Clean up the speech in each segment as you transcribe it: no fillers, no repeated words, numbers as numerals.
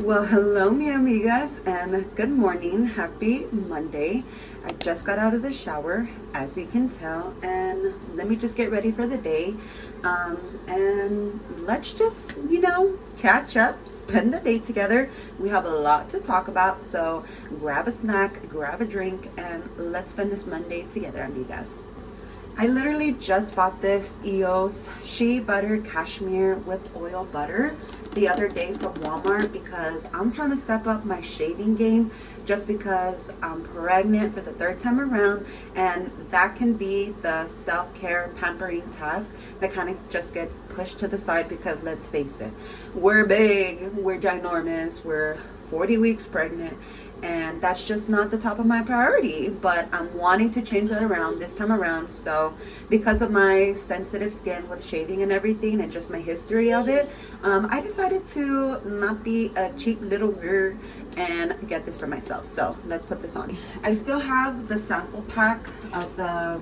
Well, hello, mi amigas, and good morning. Happy Monday. I just got out of the shower, as you can tell, and let me just get ready for the day. And let's just, catch up, spend the day together. We have a lot to talk about, so grab a snack, grab a drink, and let's spend this Monday together, amigas. I literally just bought this EOS Shea Butter Cashmere Whipped Oil Butter the other day from Walmart because I'm trying to step up my shaving game just because I'm pregnant for the third time around, and that can be the self-care pampering task that kind of just gets pushed to the side because let's face it, we're big, we're ginormous, we're 40 weeks pregnant, and that's just not the top of my priority. But I'm wanting to change that around this time around. So because of my sensitive skin with shaving and everything and just my history of it, I decided to not be a cheap little girl and get this for myself. So let's put this on. I still have the sample pack of the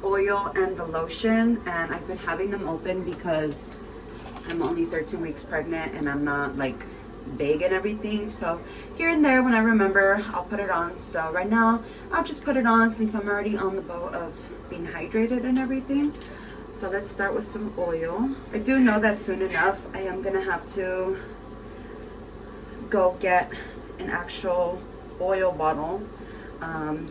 oil and the lotion, and I've been having them open because I'm only 13 weeks pregnant and I'm not like big and everything, so here and there when I remember I'll put it on. So right now I'll just put it on since I'm already on the boat of being hydrated and everything. So let's start with some oil. I do know that soon enough I am gonna have to go get an actual oil bottle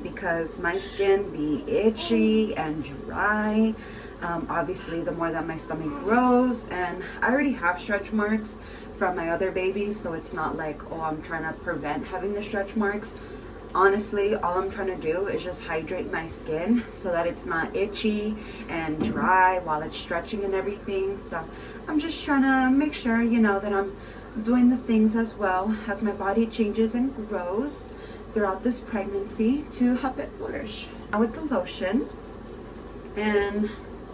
because my skin be itchy and dry. Obviously the more that my stomach grows, and I already have stretch marks from my other babies, so it's not like, oh, I'm trying to prevent having the stretch marks. Honestly, all I'm trying to do is just hydrate my skin so that it's not itchy and dry while it's stretching and everything. So I'm just trying to make sure, that I'm doing the things as well as my body changes and grows throughout this pregnancy to help it flourish. Now with the lotion, and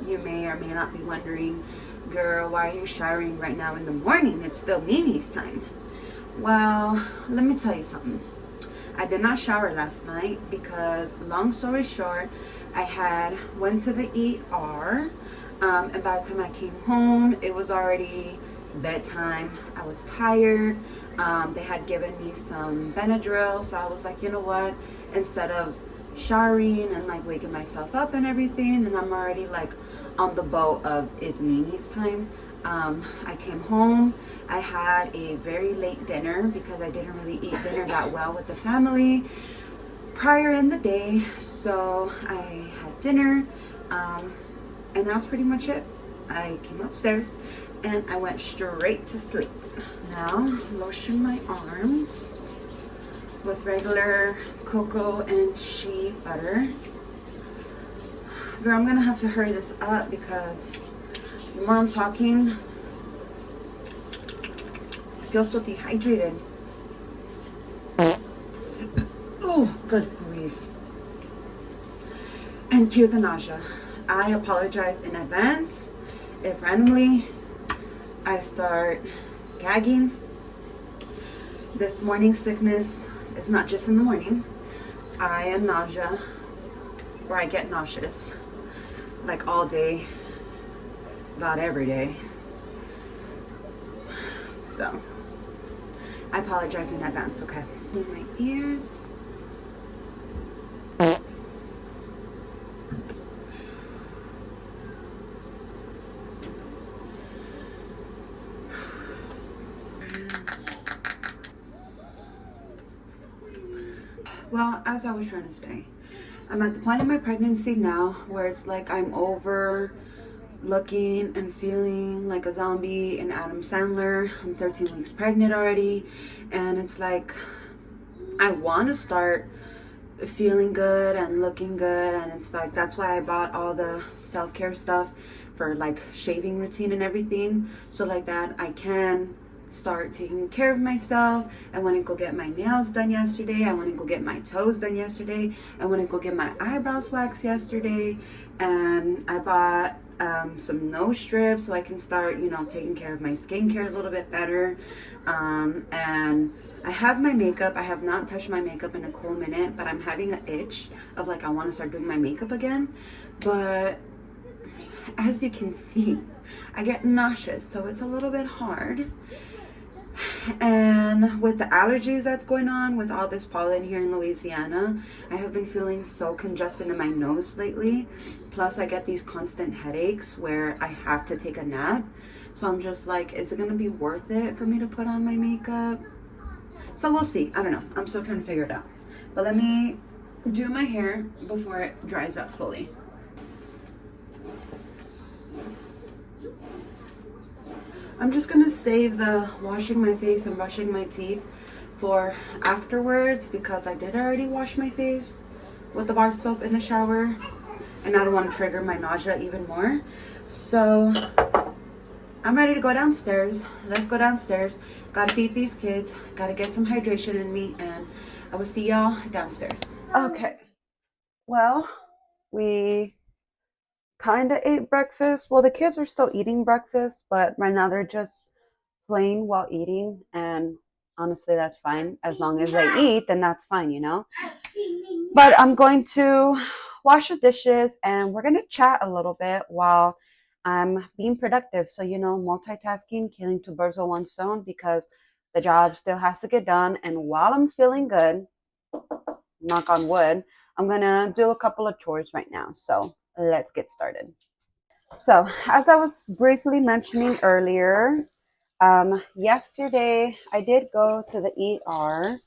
you may or may not be wondering, girl, why are you showering right now in the morning? It's still Mimi's time. Well, let me tell you something. I did not shower last night because, long story short, I went to the ER, and by the time I came home, it was already bedtime. I was tired. They had given me some Benadryl, so I was like, you know what? Instead of showering and like waking myself up and everything, and I'm already like on the boat of it's Mimi's time. I came home. I had a very late dinner because I didn't really eat dinner that well with the family prior in the day. So I had dinner, and that was pretty much it. I came upstairs and I went straight to sleep. Now lotion my arms with regular cocoa and shea butter. Girl, I'm gonna have to hurry this up because the more I'm talking, I feel so dehydrated. Oh, good grief. And cue the nausea. I apologize in advance if randomly I start gagging. This morning sickness is not just in the morning. I am nausea, or I get nauseous like all day, about every day. So I apologize in advance, okay? In my ears. Well, as I was trying to say, I'm at the point in my pregnancy now where it's like I'm over looking and feeling like a zombie in Adam Sandler. I'm 13 weeks pregnant already, and it's like I want to start feeling good and looking good, and it's like that's why I bought all the self-care stuff for like shaving routine and everything, so like that I can start taking care of myself. I want to go get my nails done yesterday. I want to go get my toes done yesterday. I want to go get my eyebrows waxed yesterday, and I bought some nose strips so I can start, taking care of my skincare a little bit better. And I have my makeup. I have not touched my makeup in a cool minute, but I'm having an itch of like I want to start doing my makeup again. But as you can see, I get nauseous, so it's a little bit hard. And with the allergies that's going on with all this pollen here in Louisiana, I have been feeling so congested in my nose lately. Plus, I get these constant headaches where I have to take a nap. So I'm just like, is it gonna be worth it for me to put on my makeup? So we'll see. I don't know. I'm still trying to figure it out. But let me do my hair before it dries up fully. I'm just gonna save the washing my face and brushing my teeth for afterwards because I did already wash my face with the bar soap in the shower and I don't want to trigger my nausea even more. So I'm ready to go downstairs. Let's go downstairs. Gotta feed these kids. Gotta get some hydration in me, and I will see y'all downstairs. Okay. Well, we kind of ate breakfast. Well, the kids were still eating breakfast, but right now they're just playing while eating. And honestly, that's fine. As long as they eat, then that's fine, you know? But I'm going to wash the dishes and we're going to chat a little bit while I'm being productive. So, you know, multitasking, killing two birds with one stone because the job still has to get done. And while I'm feeling good, knock on wood, I'm going to do a couple of chores right now. So let's get started. So, as I was briefly mentioning earlier, yesterday I did go to the ER,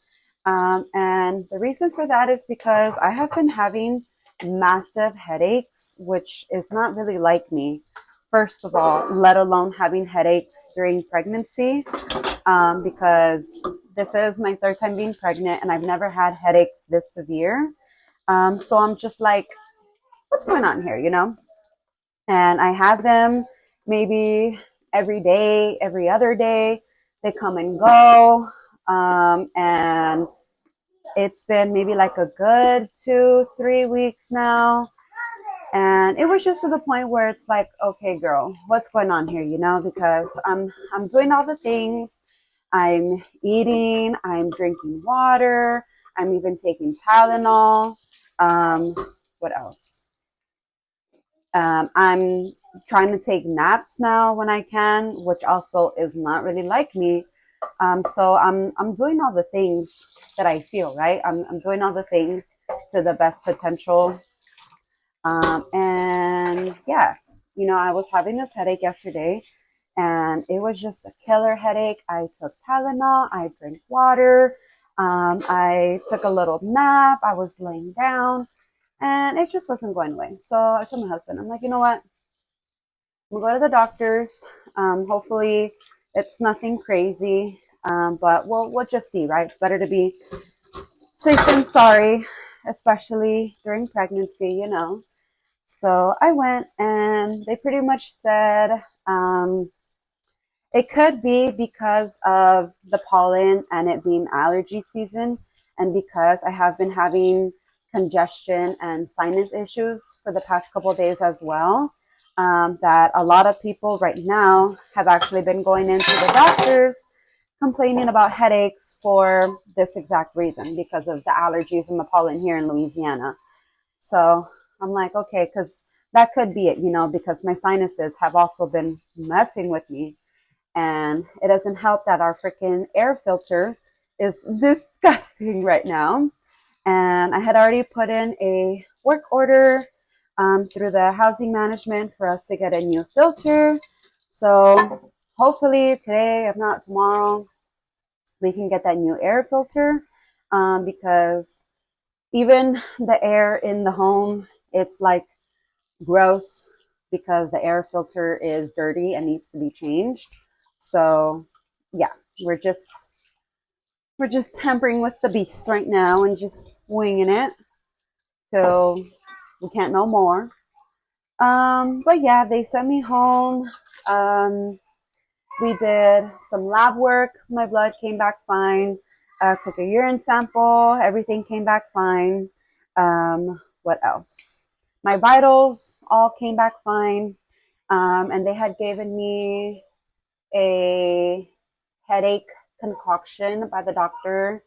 and the reason for that is because I have been having massive headaches, which is not really like me. First of all, let alone having headaches during pregnancy, because this is my third time being pregnant, and I've never had headaches this severe. So I'm just like, what's going on here, you know? And I have them maybe every day, every other day. They come and go. And it's been maybe like a good 2, 3 weeks now. And it was just to the point where it's like, okay, girl, what's going on here? You know, because I'm doing all the things. I'm eating, I'm drinking water, I'm even taking Tylenol. Um, what else? I'm trying to take naps now when I can, which also is not really like me. So I'm doing all the things that I feel, right? I'm doing all the things to the best potential. And yeah, you know, I was having this headache yesterday and it was just a killer headache. I took Tylenol, I drank water, I took a little nap, I was laying down, and it just wasn't going away. So I told my husband, I'm like, you know what? We'll go to the doctors. Hopefully, it's nothing crazy, but we'll just see, right? It's better to be safe than sorry, especially during pregnancy, you know. So I went, and they pretty much said it could be because of the pollen and it being allergy season, and because I have been having congestion and sinus issues for the past couple of days as well. That a lot of people right now have actually been going into the doctors complaining about headaches for this exact reason because of the allergies and the pollen here in Louisiana. So I'm like, okay, because that could be it, you know, because my sinuses have also been messing with me and it doesn't help that our freaking air filter is disgusting right now. And I had already put in a work order through the housing management for us to get a new filter. So hopefully today, if not tomorrow, we can get that new air filter because even the air in the home, it's like gross because the air filter is dirty and needs to be changed. So yeah, we're just we're just tampering with the beast right now and just winging it till we can't no more. But yeah, they sent me home. Um, we did some lab work. My blood came back fine. Took a urine sample. Everything came back fine. What else? My vitals all came back fine. And they had given me a headache concoction by the doctor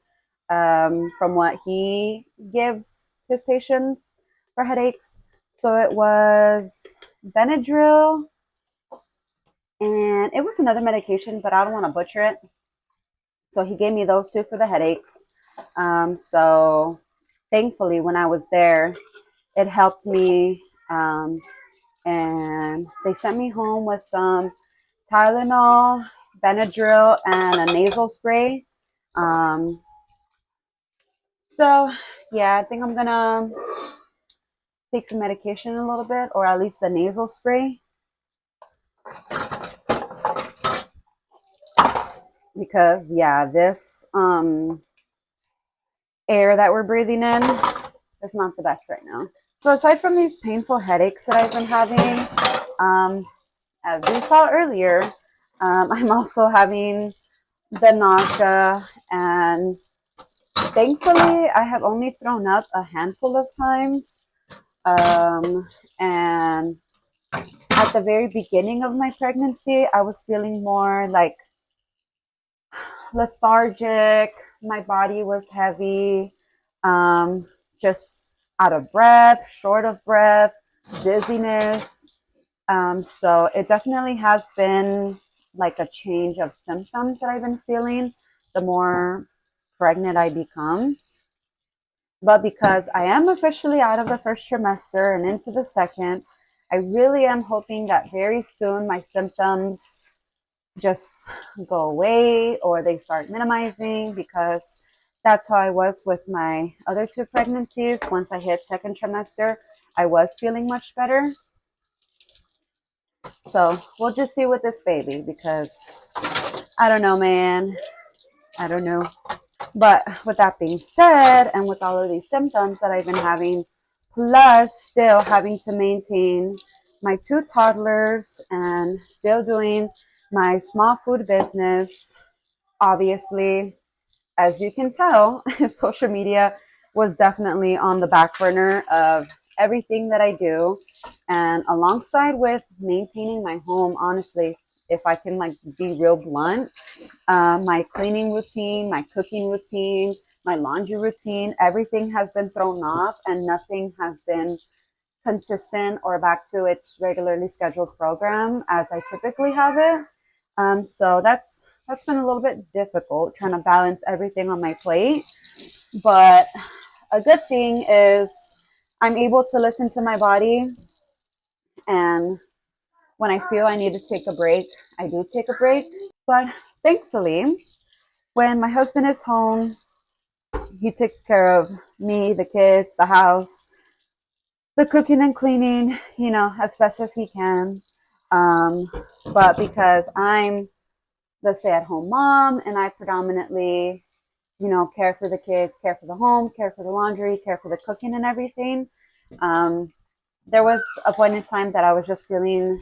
from what he gives his patients for headaches. So it was Benadryl and it was another medication, but I don't want to butcher it. So he gave me those two for the headaches. So thankfully, when I was there, it helped me. And they sent me home with some Tylenol, Benadryl, and a nasal spray. Um, so yeah, I think I'm gonna take some medication in a little bit, or at least the nasal spray, because yeah, this air that we're breathing in is not the best right now. So aside from these painful headaches that I've been having, as you saw earlier, I'm also having the nausea, and thankfully I have only thrown up a handful of times. And at the very beginning of my pregnancy, I was feeling more like lethargic. My body was heavy, just out of breath, short of breath, dizziness. So it definitely has been like a change of symptoms that I've been feeling the more pregnant I become. But because I am officially out of the first trimester and into the second, I really am hoping that very soon my symptoms just go away or they start minimizing, because that's how I was with my other two pregnancies. Once I hit second trimester, I was feeling much better. So we'll just see with this baby, because I don't know, man. I don't know. But with that being said, and with all of these symptoms that I've been having, plus still having to maintain my two toddlers and still doing my small food business, obviously, as you can tell, social media was definitely on the back burner of everything that I do. And alongside with maintaining my home, honestly, if I can like be real blunt, my cleaning routine, my cooking routine, my laundry routine, everything has been thrown off, and nothing has been consistent or back to its regularly scheduled program as I typically have it. So that's been a little bit difficult trying to balance everything on my plate. But a good thing is I'm able to listen to my body, and when I feel I need to take a break, I do take a break. But thankfully, when my husband is home, he takes care of me, the kids, the house, the cooking and cleaning, as best as he can. Um, but because I'm the stay-at-home mom and I predominantly, care for the kids, care for the home, care for the laundry, care for the cooking and everything, um, there was a point in time that I was just feeling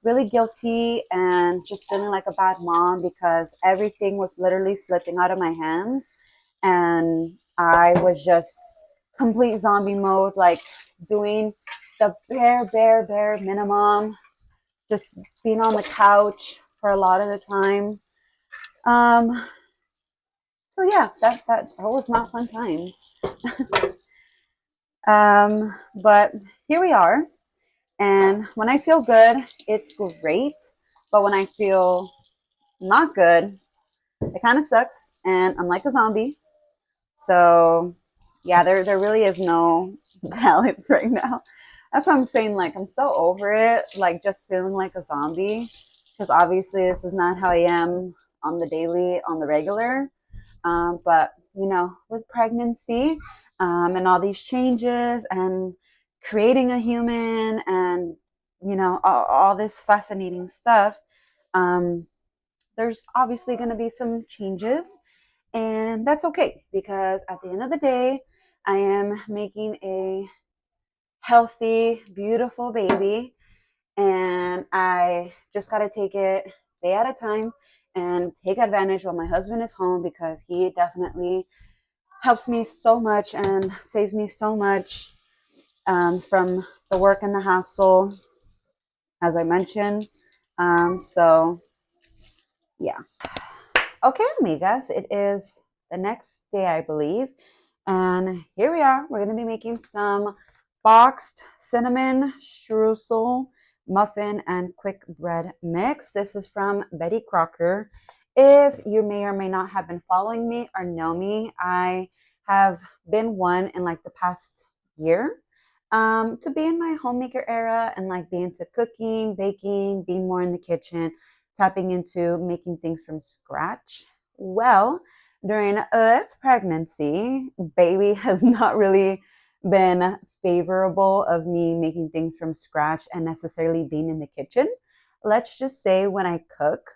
really guilty and just feeling like a bad mom, because everything was literally slipping out of my hands, and I was just complete zombie mode, like doing the bare minimum, just being on the couch for a lot of the time. Um, so yeah, that was not fun times. But here we are, and when I feel good, it's great. But when I feel not good, it kind of sucks, and I'm like a zombie. So yeah, there really is no balance right now. That's what I'm saying. Like, I'm so over it. Like, just feeling like a zombie, because obviously this is not how I am on the daily, on the regular. But with pregnancy, and all these changes and creating a human, and all this fascinating stuff, um, there's obviously going to be some changes, and that's okay, because at the end of the day, I am making a healthy, beautiful baby, and I just got to take it day at a time and take advantage while my husband is home, because he definitely helps me so much and saves me so much, from the work and the hassle, as I mentioned. So, yeah. Okay, amigas, it is the next day, I believe. And here we are. We're going to be making some boxed cinnamon streusel muffin and quick bread mix. This is from Betty Crocker. If you may or may not have been following me or know me, I have been one in like the past year to be in my homemaker era and like be into cooking, baking, being more in the kitchen, tapping into making things from scratch. Well, during this pregnancy, baby has not really been favorable of me making things from scratch and necessarily being in the kitchen. Let's just say when I cook,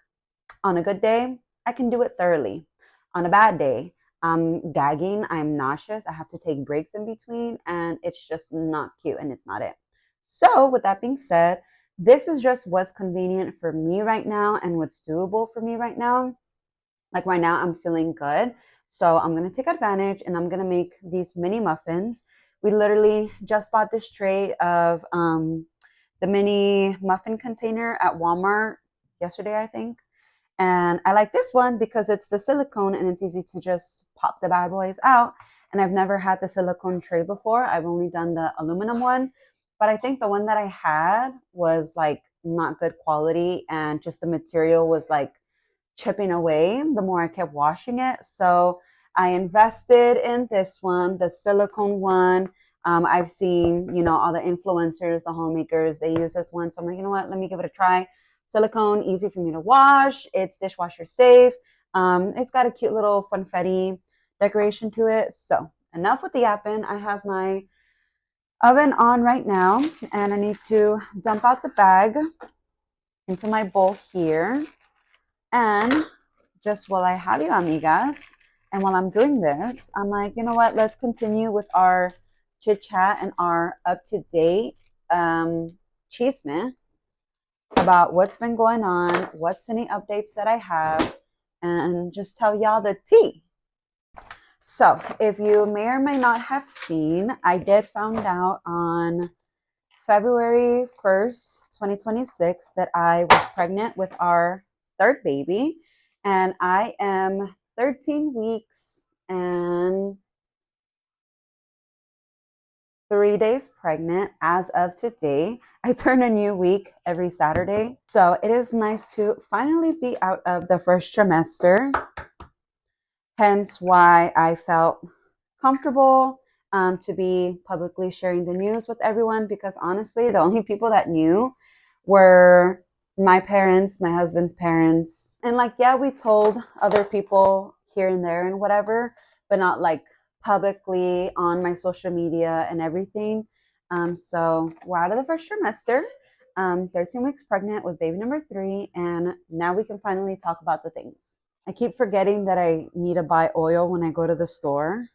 on a good day, I can do it thoroughly. On a bad day, I'm gagging, I'm nauseous, I have to take breaks in between, and it's just not cute and it's not it. So, with that being said, this is just what's convenient for me right now and what's doable for me right now. Like right now, I'm feeling good. So, I'm going to take advantage and I'm going to make these mini muffins. We literally just bought this tray of the mini muffin container at Walmart yesterday, I think. And I like this one because it's the silicone and it's easy to just pop the bad boys out. And I've never had the silicone tray before. I've only done the aluminum one. But I think the one that I had was like not good quality and just the material was like chipping away the more I kept washing it. So I invested in this one, the silicone one. I've seen, all the influencers, the homemakers, they use this one. So I'm like, you know what? Let me give it a try. Silicone, easy for me to wash. It's dishwasher safe. It's got a cute little funfetti decoration to it. So enough with the yapping. I have my oven on right now, and I need to dump out the bag into my bowl here. And just while I have you, amigas, and while I'm doing this, I'm like, you know what? Let's continue with our chit chat and our up to date chisme about what's been going on, what's any updates that I have, and just tell y'all the tea. So, if you may or may not have seen, I did found out on February 1st, 2026, that I was pregnant with our third baby, and I am 13 weeks and 3 days pregnant as of today. I turn a new week every Saturday. So it is nice to finally be out of the first trimester, hence why I felt comfortable to be publicly sharing the news with everyone, because honestly, the only people that knew were my parents, my husband's parents. And like, yeah, we told other people here and there and whatever, but not like publicly on my social media and everything. So we're out of the first trimester, 13 weeks pregnant with baby number 3, and now we can finally talk about the things. I keep forgetting that I need to buy oil when I go to the store.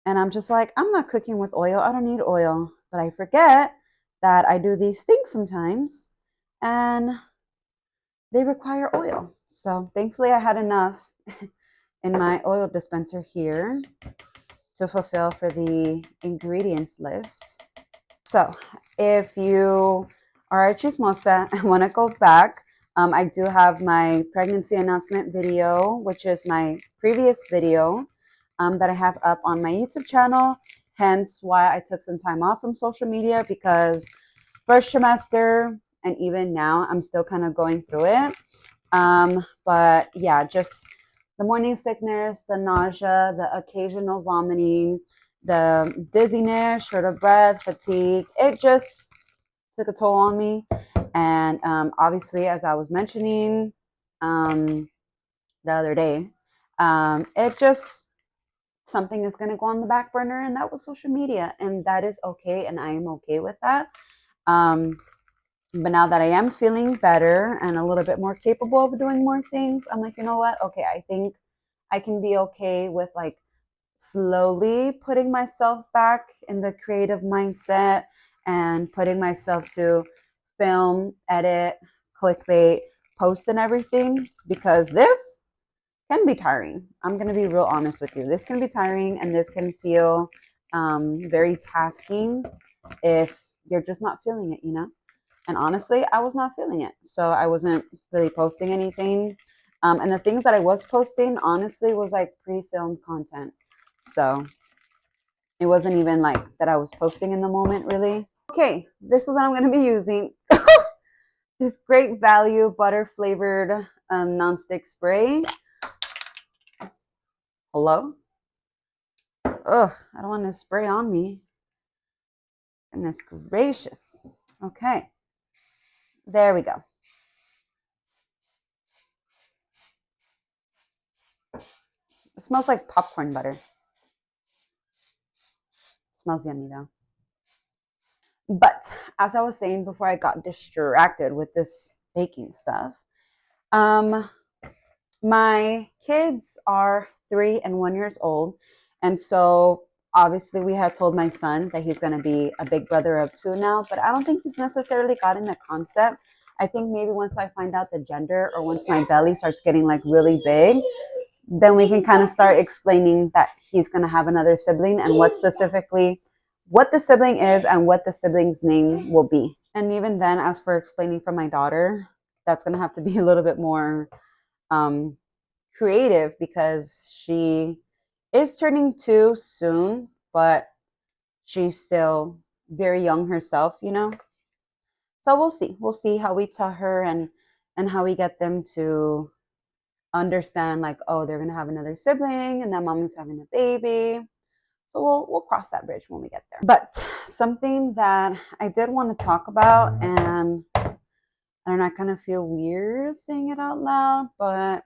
And I'm just like, I'm not cooking with oil. I don't need oil. But I forget that I do these things sometimes and they require oil. So thankfully, I had enough in my oil dispenser here to fulfill for the ingredients list. So if you are a chismosa and want to go back, I do have my pregnancy announcement video, which is my previous video that I have up on my YouTube channel. Hence why I took some time off from social media, because first trimester and even now I'm still kind of going through it. But yeah, just the morning sickness, the nausea, the occasional vomiting, the dizziness, short of breath, fatigue. It just took a toll on me. And obviously, as I was mentioning the other day, it just something is going to go on the back burner, and that was social media. And that is okay. And I am okay with that. But now that I am feeling better and a little bit more capable of doing more things, I'm like, you know what? Okay, I think I can be okay with like slowly putting myself back in the creative mindset and putting myself to film, edit, clickbait, post, and everything, because this can be tiring. I'm going to be real honest with you. This can be tiring and this can feel very tasking if you're just not feeling it. And honestly, I was not feeling it. So I wasn't really posting anything. And the things that I was posting, honestly, was like pre-filmed content. So it wasn't even like that I was posting in the moment, really. Okay, this is what I'm going to be using. This great value butter flavored nonstick spray. Hello? Ugh, I don't want to spray on me. Goodness gracious. Okay. There we go. It smells like popcorn butter. It smells yummy though. But as I was saying before I got distracted with this baking stuff, my kids are 3 and 1 years old. And so obviously we had told my son that he's going to be a big brother of 2 now, but I don't think he's necessarily gotten the concept. I think maybe once I find out the gender or once my belly starts getting like really big, then we can kind of start explaining that he's going to have another sibling and what the sibling is and what the sibling's name will be. And even then, as for explaining for my daughter, that's going to have to be a little bit more creative because she is turning 2 soon, but she's still very young herself, you know. So we'll see how we tell her and how we get them to understand, like, oh, they're gonna have another sibling and that mommy's having a baby. So we'll cross that bridge when we get there. But something that I did want to talk about, and I'm not gonna feel weird saying it out loud, but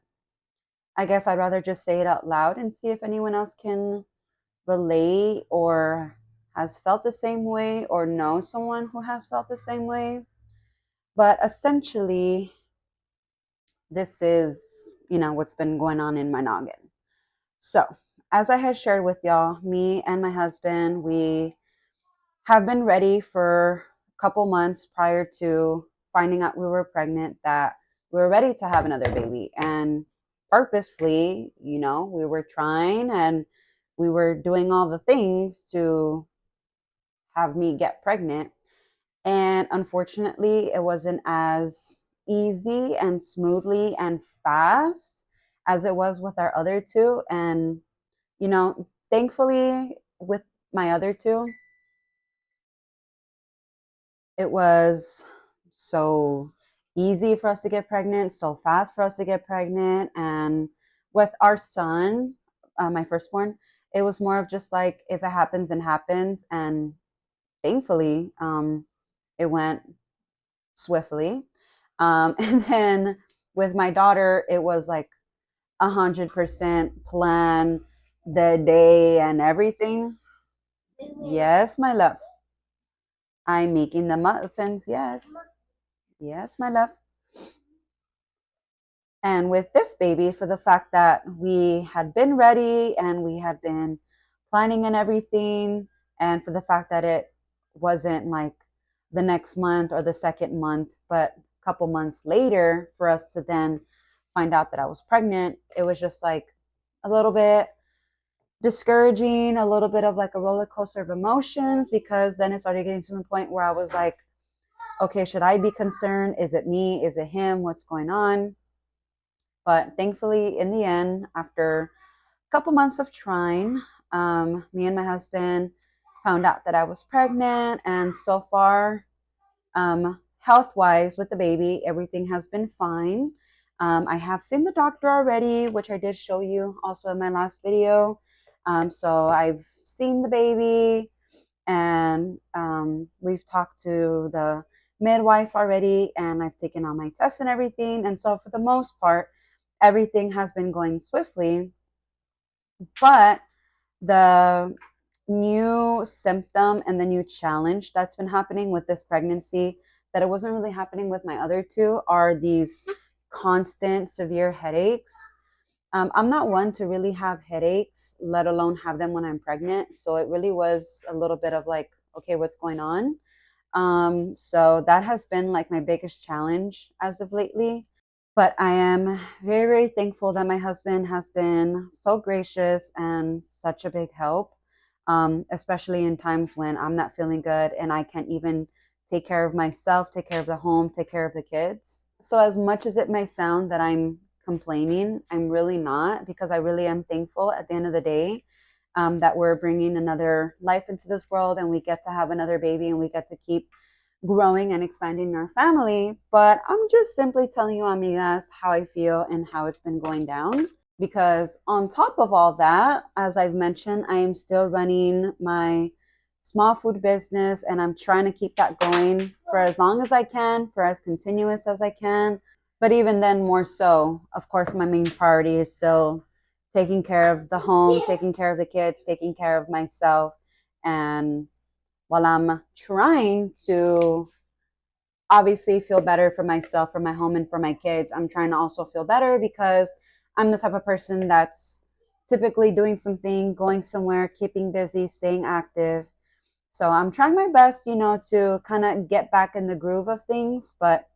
I guess I'd rather just say it out loud and see if anyone else can relate or has felt the same way or know someone who has felt the same way. But essentially, this is, what's been going on in my noggin. So, as I had shared with y'all, me and my husband, we have been ready for a couple months prior to finding out we were pregnant, that we were ready to have another baby. And purposefully, we were trying and we were doing all the things to have me get pregnant. And unfortunately, it wasn't as easy and smoothly and fast as it was with our other two. And, thankfully, with my other two, it was so easy for us to get pregnant, so fast for us to get pregnant. And with our son, my firstborn, it was more of just like, if it happens, and happens. And thankfully, it went swiftly. And then with my daughter, it was like 100% plan the day and everything. Yes, my love. I'm making the muffins. Yes. Yes, my love. And with this baby, for the fact that we had been ready and we had been planning and everything, and for the fact that it wasn't like the next month or the second month, but a couple months later for us to then find out that I was pregnant, it was just like a little bit discouraging, a little bit of like a roller coaster of emotions, because then it started getting to the point where I was like, okay, should I be concerned? Is it me? Is it him? What's going on? But thankfully, in the end, after a couple months of trying, me and my husband found out that I was pregnant. And so far, health-wise with the baby, everything has been fine. I have seen the doctor already, which I did show you also in my last video. So I've seen the baby, and we've talked to the midwife already, and I've taken all my tests and everything. And so for the most part, everything has been going swiftly. But the new symptom and the new challenge that's been happening with this pregnancy, that it wasn't really happening with my other two, are these constant severe headaches. I'm not one to really have headaches, let alone have them when I'm pregnant. So it really was a little bit of like, okay, what's going on? So that has been like my biggest challenge as of lately. But I am very, very thankful that my husband has been so gracious and such a big help, especially in times when I'm not feeling good and I can't even take care of myself, take care of the home, take care of the kids. So as much as it may sound that I'm complaining, I'm really not, because I really am thankful at the end of the day, that we're bringing another life into this world and we get to have another baby and we get to keep growing and expanding our family. But I'm just simply telling you, amigas, how I feel and how it's been going down. Because on top of all that, as I've mentioned, I am still running my small food business and I'm trying to keep that going for as long as I can, for as continuous as I can. But even then, more so, of course, my main priority is still taking care of the home, taking care of the kids, taking care of myself. And while I'm trying to obviously feel better for myself, for my home, and for my kids, I'm trying to also feel better because I'm the type of person that's typically doing something, going somewhere, keeping busy, staying active. So I'm trying my best, to kind of get back in the groove of things. But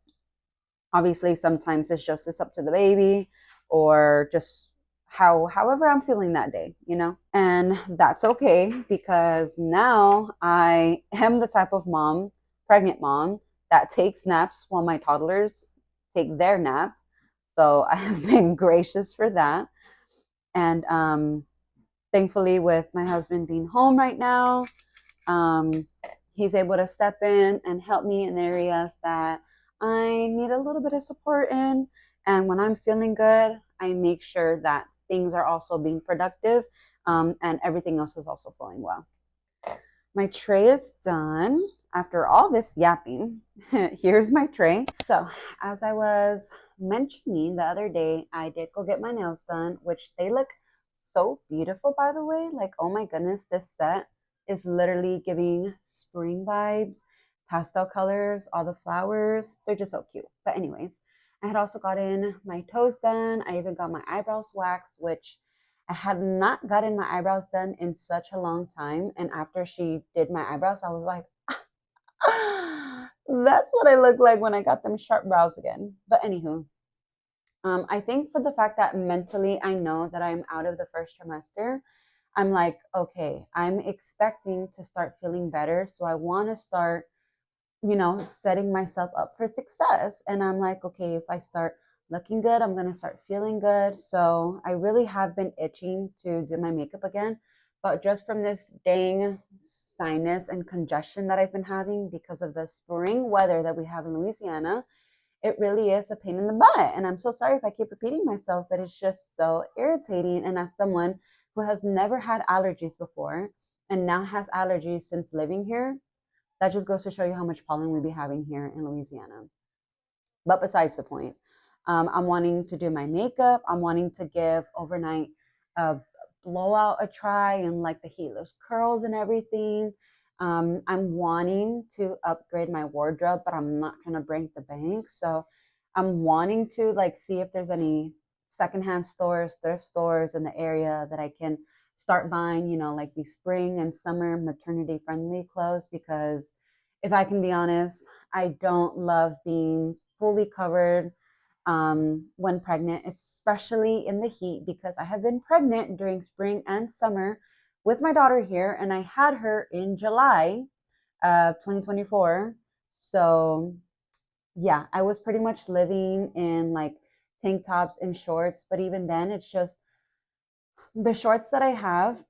obviously, sometimes it's up to the baby or just however I'm feeling that day. And that's okay because now I am the type of mom, pregnant mom, that takes naps while my toddlers take their nap. So I have been gracious for that. And thankfully, with my husband being home right now, um, he's able to step in and help me in areas that I need a little bit of support in. And when I'm feeling good, I make sure that things are also being productive, and everything else is also flowing well. My tray is done. After all this yapping, here's my tray. So, as I was mentioning the other day, I did go get my nails done, which they look so beautiful, by the way. Like, oh my goodness, this set is literally giving spring vibes, pastel colors, all the flowers. They're just so cute. But, anyways, I had also gotten my toes done. I even got my eyebrows waxed, which I had not gotten my eyebrows done in such a long time. And after she did my eyebrows, I was like, that's what I look like when I got them sharp brows again. But anywho, I think for the fact that mentally I know that I'm out of the first trimester, I'm like, okay, I'm expecting to start feeling better. So I want to start, setting myself up for success. And I'm like, okay, if I start looking good, I'm going to start feeling good. So I really have been itching to do my makeup again. But just from this dang sinus and congestion that I've been having because of the spring weather that we have in Louisiana, it really is a pain in the butt. And I'm so sorry if I keep repeating myself, but it's just so irritating. And as someone who has never had allergies before and now has allergies since living here, that just goes to show you how much pollen we be having here in Louisiana. But besides the point, I'm wanting to do my makeup. I'm wanting to give overnight blowout a try and like the heatless curls and everything. I'm wanting to upgrade my wardrobe, but I'm not trying to break the bank. So I'm wanting to like see if there's any secondhand stores, thrift stores in the area that I can start buying, like these spring and summer maternity friendly clothes. Because if I can be honest, I don't love being fully covered when pregnant, especially in the heat, because I have been pregnant during spring and summer with my daughter here, and I had her in July of 2024. So, yeah, I was pretty much living in like tank tops and shorts, but even then, it's just the shorts that I have,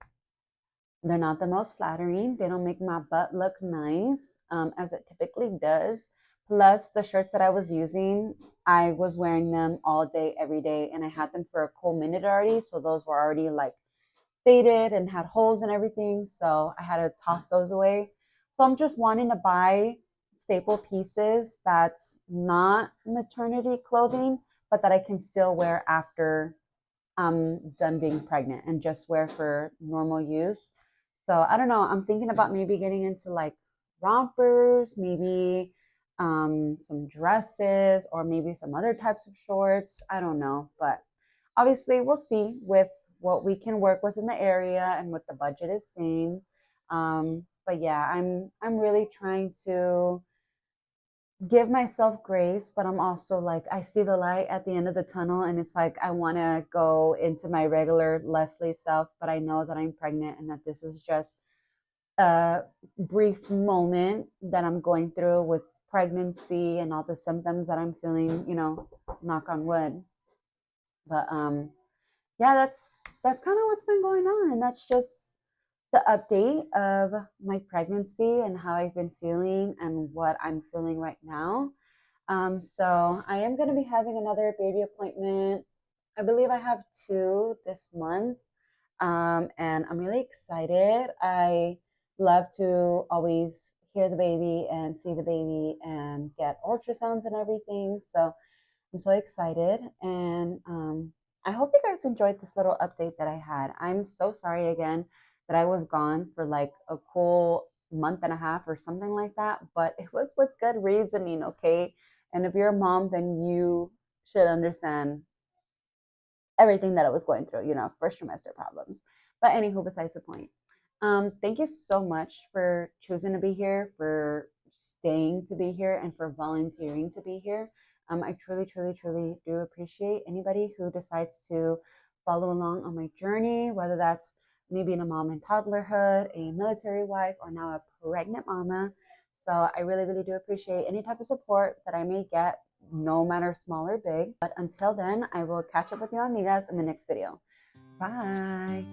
they're not the most flattering. They don't make my butt look nice, as it typically does. Plus, the shirts that I was using, I was wearing them all day, every day, and I had them for a cool minute already. So those were already like faded and had holes and everything. So I had to toss those away. So I'm just wanting to buy staple pieces that's not maternity clothing, but that I can still wear after I'm done being pregnant and just wear for normal use. So I don't know. I'm thinking about maybe getting into like rompers, maybe some dresses, or maybe some other types of shorts. I don't know, but obviously we'll see with what we can work with in the area and what the budget is saying. But yeah, I'm really trying to give myself grace, but I'm also like, I see the light at the end of the tunnel, and it's like, I want to go into my regular Leslie self, but I know that I'm pregnant and that this is just a brief moment that I'm going through with pregnancy and all the symptoms that I'm feeling, knock on wood. But yeah, that's kind of what's been going on, and that's just the update of my pregnancy and how I've been feeling and what I'm feeling right now. So I am going to be having another baby appointment. I believe I have two this month. And I'm really excited. I love to always hear the baby and see the baby and get ultrasounds and everything. So I'm so excited. And I hope you guys enjoyed this little update that I had. I'm so sorry again that I was gone for like a cool month and a half or something like that, but it was with good reasoning, okay? And if you're a mom, then you should understand everything that I was going through, first trimester problems. But anywho, besides the point. Thank you so much for choosing to be here, for staying to be here, and for volunteering to be here. I truly, truly, truly do appreciate anybody who decides to follow along on my journey, whether that's me being a mom in toddlerhood, a military wife, or now a pregnant mama. So I really, really do appreciate any type of support that I may get, no matter small or big. But until then, I will catch up with you amigas in the next video. Bye.